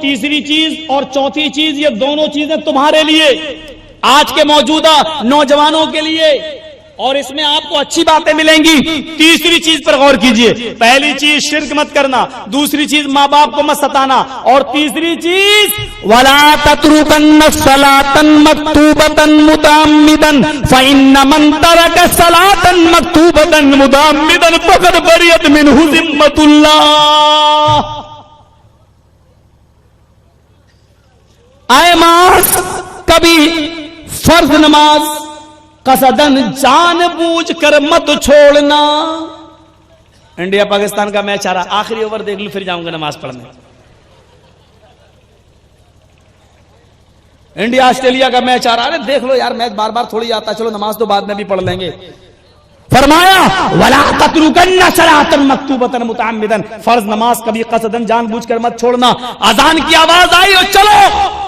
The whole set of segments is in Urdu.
تیسری چیز اور چوتھی چیز، یہ دونوں چیزیں تمہارے لیے، آج کے موجودہ نوجوانوں کے لیے، اور اس میں آپ کو اچھی باتیں ملیں گی۔ تیسری چیز پر غور کیجئے، پہلی چیز شرک مت کرنا، دوسری چیز ماں باپ کو مت ستانا، اور تیسری چیز وَلَا تَتْرُكَنَّ الصَّلَاةَ مَكْتُوبَةً مُتَعَمِّدًا فَإِنَّ مَنْ تَرَكَ الصَّلَاةَ مَكْتُوبَةً مُتَعَمِّدًا فَقَدْ بَرِئَتْ مِنْهُ ذِمَّةُ اللَّهِ۔ نماز کبھی فرض نماز قصدن جان بوجھ کر مت چھوڑنا۔ انڈیا پاکستان کا میچ آ رہا، آخری اوور دیکھ لوں پھر جاؤں گا نماز پڑھنے۔ انڈیا آسٹریلیا کا میچ آ رہا ہے، دیکھ لو یار میچ بار بار تھوڑی آتا، چلو نماز تو بعد میں بھی پڑھ لیں گے۔ فرمایا وَلَا تَتْرُكَنَّ صَلَاةً مَكْتُوبَةً مُتَعَمِّدًا، فرض نماز کبھی قصدن جان بوجھ کر مت چھوڑنا۔ اذان کی آواز آئی اور چلو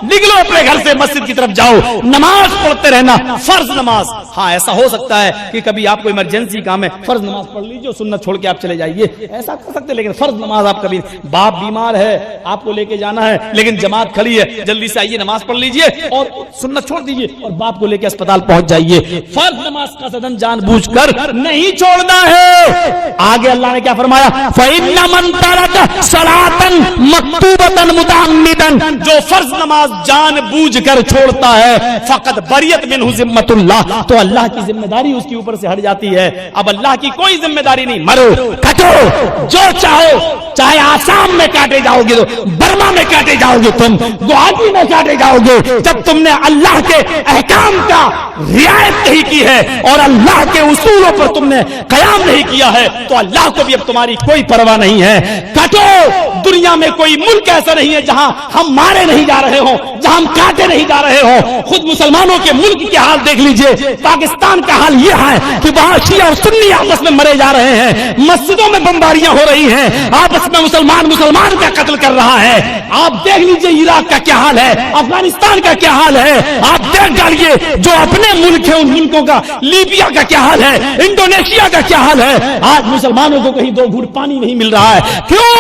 نکلو اپنے گھر سے مسجد کی طرف جاؤ، نماز پڑھتے رہنا، فرض نماز۔ ہاں ایسا ہو سکتا ہے کہ کبھی آپ کو ایمرجنسی کام ہے، فرض نماز پڑھ لیجیے، سنت چھوڑ کے آپ چلے جائیے، ایسا کر سکتے، لیکن فرض نماز آپ کبھی، باپ بیمار ہے آپ کو لے کے جانا ہے لیکن جماعت کھڑی ہے، جلدی سے آئیے نماز پڑھ لیجیے اور سنت چھوڑ دیجیے اور باپ کو لے کے اسپتال پہنچ جائیے۔ فرض نماز قصدن جان بوجھ کر نہیں چھوڑنا ہے۔ آگے اللہ نے کیا فرمایا؟ فَإِنَّ مَن تَرَكَ صَلَاةً مَكْتُوبَةً مُتَعَمِّدًا، جو فرض نماز جان بوجھ کر چھوڑتا ہے، فقط بریت منہ ذمۃ اللہ، تو اللہ کی ذمہ داری اس کے اوپر سے ہٹ جاتی ہے۔ اب اللہ کی کوئی ذمہ داری نہیں، مرو کٹو جو چاہو، چاہے آسام میں کاٹے جاؤ گے، برما میں کاٹے جاؤ گے، تم گوہاٹی میں کاٹے جاؤ گے، جب تم نے اللہ کے احکام کا رعایت نہیں کی ہے اور اللہ کے اصولوں پر تم نے قیام نہیں کیا ہے تو اللہ کو بھی اب تمہاری کوئی پرواہ نہیں ہے۔ کٹو، دنیا میں کوئی ملک ایسا نہیں ہے جہاں ہم مارے نہیں جا رہے ہوں، جہاں ہم کاٹے نہیں جا رہے ہوں۔ خود مسلمانوں کے ملک کے حال دیکھ لیجئے، پاکستان کا حال یہ ہے کہ وہاں شیعہ اور سنی آپس میں مرے جا رہے ہیں، مسجدوں میں بمباریاں ہو رہی ہیں، آپس میں مسلمان کا قتل کر رہا ہے۔ آپ دیکھ لیجئے عراق کا کیا حال ہے، افغانستان کا کیا حال ہے، آپ دیکھ ڈالیے جو اپنے ملک ہیں ان ملکوں کا، لیبیا کا کیا حال ہے، انڈونیشیا کا کیا حال ہے۔ آج مسلمانوں کو کہیں دو گھوٹ پانی نہیں مل رہا ہے، کیوں؟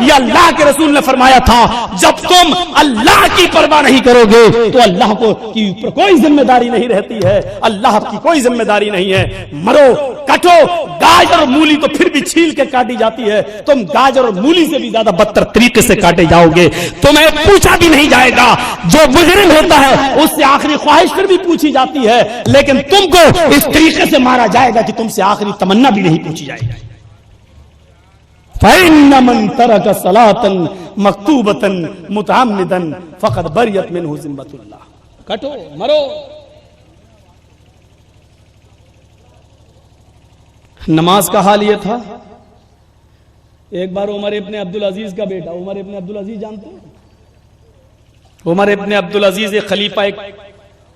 یہ اللہ کے رسول نے فرمایا تھا جب تم اللہ کی پرواہ نہیں کرو گے تو اللہ کو کی کوئی ذمہ داری نہیں رہتی ہے، اللہ کی کوئی ذمہ داری نہیں ہے۔ مرو کٹو، گاجر اور مولی تو پھر بھی چھیل کے کاٹی جاتی ہے، تم گاجر اور مولی سے بھی زیادہ بدتر طریقے سے کاٹے جاؤ گے، تمہیں پوچھا بھی نہیں جائے گا۔ جو مجرم ہوتا ہے اس سے آخری خواہش پھر بھی پوچھی جاتی ہے، لیکن تم کو اس طریقے سے مارا جائے گا کہ تم سے آخری تمنا بھی نہیں پوچھی جائے گی۔ فَإِنَّ مَن تَرَكَ صَلَاةً مَكْتُوبَةً مُتَعَمِّدًا فَقَدْ بَرِئَتْ مِنْهُ ذِمَّةُ اللَّهِ۔ کٹو مرو۔ نماز کا حال یہ تھا، ایک بار عمر ابن عبدالعزیز کا بیٹا، عمر ابن عبدالعزیز جانتے ہیں؟ عمر ابن عبدالعزیز ایک خلیفہ، ایک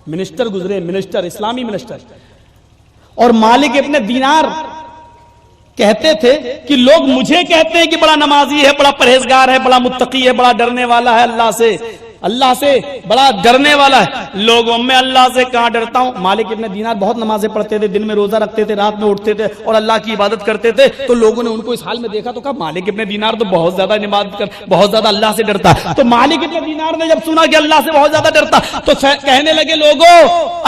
منسٹر گزرے، منسٹر، اسلامی منسٹر، اور مالک ابن دینار کہتے تھے کہ لوگ مجھے کہتے ہیں کہ بڑا نمازی ہے، بڑا پرہیزگار ہے، بڑا متقی ہے، بڑا ڈرنے والا ہے اللہ سے بڑا ڈرنے والا ہے۔ لوگوں میں اللہ سے کہاں ڈرتا ہوں۔ مالک ابن دینار بہت نمازیں پڑھتے تھے، دن میں روزہ رکھتے تھے، رات میں اٹھتے تھے اور اللہ کی عبادت کرتے تھے، تو لوگوں نے ان کو اس حال میں دیکھا تو کہا مالک ابن دینار تو بہت زیادہ عبادت کر، بہت زیادہ اللہ سے ڈرتا ہے۔ تو مالک ابن دینار نے جب سنا کہ اللہ سے بہت زیادہ ڈرتا تو کہنے لگے لوگوں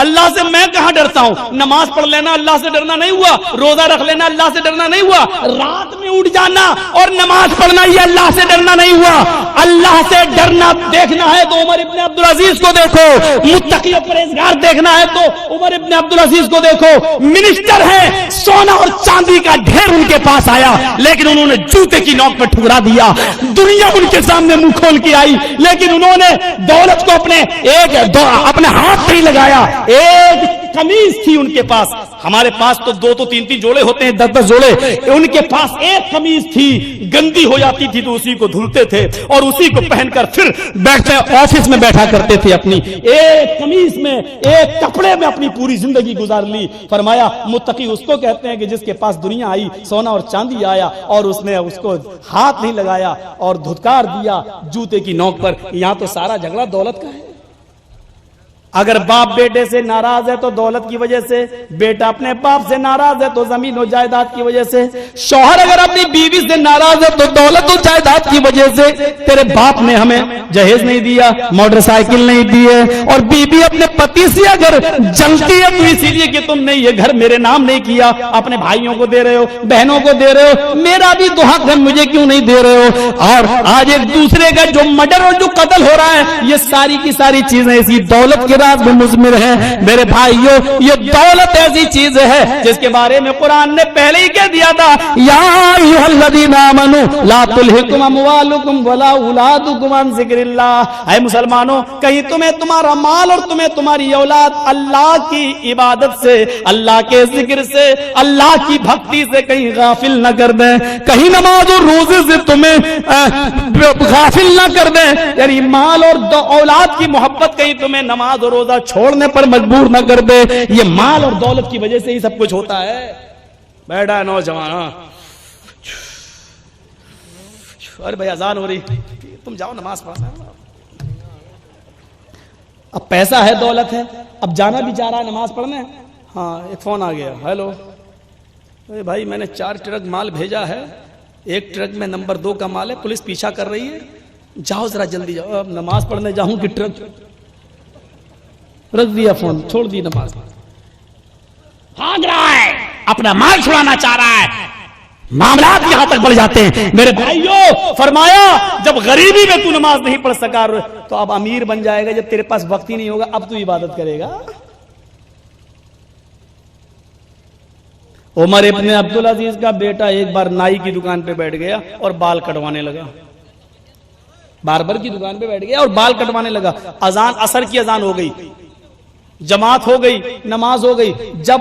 اللہ سے میں کہاں ڈرتا ہوں، نماز پڑھ لینا اللہ سے ڈرنا نہیں ہوا، روزہ رکھ لینا اللہ سے ڈرنا نہیں ہوا، رات میں اٹھ جانا اور نماز پڑھنا یہ اللہ سے ڈرنا نہیں ہوا۔ اللہ سے ڈرنا دیکھنا ہے تو عمر ابن عبدالعزیز کو دیکھو، متقی و پرہیزگار دیکھنا ہے تو عمر ابن عبدالعزیز کو دیکھو۔ منسٹر ہے، سونا اور چاندی کا ڈھیر ان کے پاس آیا لیکن انہوں نے جوتے کی نوک پر ٹھکرا دیا۔ دنیا ان کے سامنے منہ کھول کے آئی لیکن انہوں نے دولت کو اپنے ہاتھ نہیں لگایا۔ ایک قمیض تھی ان کے پاس، ہمارے پاس تو دو تین جوڑے ہوتے ہیں، 10 جوڑے، ان کے پاس ایک قمیض تھی، گندی ہو جاتی تھی تو اسی کو دھلتے تھے اور اسی کو پہن کر پھر بیٹھتے آفس میں بیٹھا کرتے تھے، اپنی ایک قمیض میں، ایک کپڑے میں اپنی پوری زندگی گزار لی۔ فرمایا متقی اس کو کہتے ہیں کہ جس کے پاس دنیا آئی، سونا اور چاندی آیا اور اس نے اس کو ہاتھ نہیں لگایا اور دھتکار دیا جوتے کی نوک پر۔ یہاں تو سارا جھگڑا دولت کا ہے۔ اگر باپ بیٹے سے ناراض ہے تو دولت کی وجہ سے، بیٹا اپنے باپ سے ناراض ہے تو زمین و جائیداد کی وجہ سے، شوہر اگر اپنی بیوی سے ناراض ہے تو دولت و جائیداد کی وجہ سے۔ تیرے باپ نے ہمیں جہیز نہیں دیا، موٹر سائیکل نہیں دی ہے، اور بیوی اپنے پتی سے اگر جلتی ہے تو اسی لیے کہ تم نے یہ گھر میرے نام نہیں کیا، اپنے بھائیوں کو دے رہے ہو، بہنوں کو دے رہے ہو، میرا بھی تو حق ہے، مجھے کیوں نہیں دے رہے ہو؟ اور آج ایک دوسرے کا جو مرڈر اور جو قتل ہو رہا ہے، یہ ساری کی ساری چیزیں اسی دولت کے راز میں مضمر ہیں۔ میرے بھائیوں، یہ دولت ایسی چیز ہے جس کے بارے میں قرآن نے پہلے ہی کہہ دیا تھا، یا ایھا الذین آمنوا لا تلھکم اموالکم ولا اولادکم عن ذکر اللہ۔ اے مسلمانوں، کہیں تمہیں تمہارا مال اور تمہیں تمہاری اولاد اللہ کی عبادت سے، اللہ کے ذکر سے، اللہ کی بھکتی سے کہیں غافل نہ کر دیں، کہیں نماز اور روزے سے تمہیں غافل نہ کر دیں، یعنی مال اور اولاد کی محبت کہیں تمہیں نماز اور روزہ چھوڑنے پر مجبور نہ کر دے۔ یہ مال اور دولت کی وجہ سے ہی سب کچھ ہوتا ہے۔ بیٹھا نوجوان، ارے بھائی اذان ہو رہی، تم جاؤ نماز پڑھنا۔ اب پیسہ ہے، دولت ہے، اب جانا بھی چاہ رہا ہے نماز پڑھنے۔ ہاں ایک فون آ گیا، ہیلو بھائی میں نے 4 ٹرک مال بھیجا ہے، ایک ٹرک میں نمبر 2 کا مال ہے، پولیس پیچھا کر رہی ہے، جاؤ ذرا جلدی جاؤ۔ اب نماز پڑھنے جاؤں کہ ٹرک؟ رکھ دیا فون، چھوڑ دی نماز، بھاگ رہا ہے، اپنا مال چھڑانا چاہ رہا ہے، معاملات یہاں تک بڑھ جاتے ہیں۔ میرے بھائیوں، فرمایا جب غریبی میں تو نماز نہیں پڑھ سکا تو اب امیر بن جائے گا، جب تیرے پاس وقت ہی نہیں ہوگا اب تو عبادت کرے گا۔ عمر ابن عبدالعزیز کا بیٹا ایک بار نائی کی دکان پہ بیٹھ گیا اور بال کٹوانے لگا، باربر کی دکان پہ بیٹھ گیا اور بال کٹوانے لگا۔ اذان، عصر کی اذان ہو گئی، جماعت ہو گئی، نماز ہو گئی، جب